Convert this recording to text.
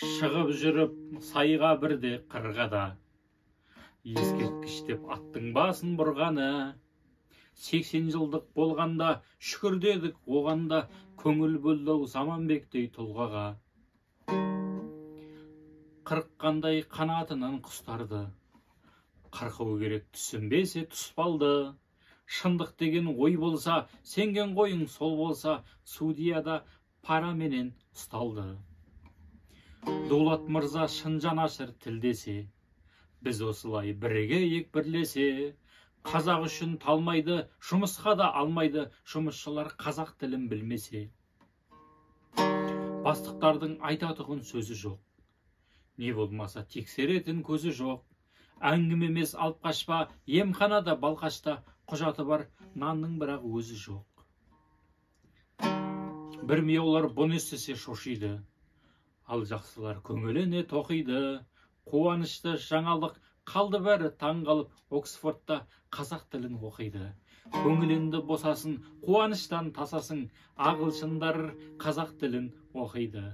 Шығып жүріп сайға бірде қырғада, ескерткіш деп аттың басын бұрғаны. 80 жылдық болғанда шүкір дедік оғанда, көңіл бөлді Заманбектей тұлғаға. Қырыққандай қанатынан құстарды, қырқу керек түсінбесе тұспалды. Шындық деген ой болса, сенген қойың сол болса, судьяда параменен ұсталды. Дулат мырза шын жанашыр тілдесе, біз осылай бірігейік бірлесе. Қазақ үшін талмайды, жұмысқа да алмайды, жұмысшылар қазақ тілін білмесе. Бастықтардың айтатұғын сөзі жоқ, не болмаса тексеретін көзі жоқ. Әңгіме емес алып қашпа, емханада балқашта, құжаты бар нанның бірақ өзі жоқ. Бір мияулар бұны естісе шошиды, ал жақсылар көңіліне тоқиды. Қуанышты жаңалық қалды бәрі таң қалып, Оксфордта қазақ тілін оқиды. Көңіліңді босасын, қуаныштан тасасын, ағылшындар қазақ тілін оқиды.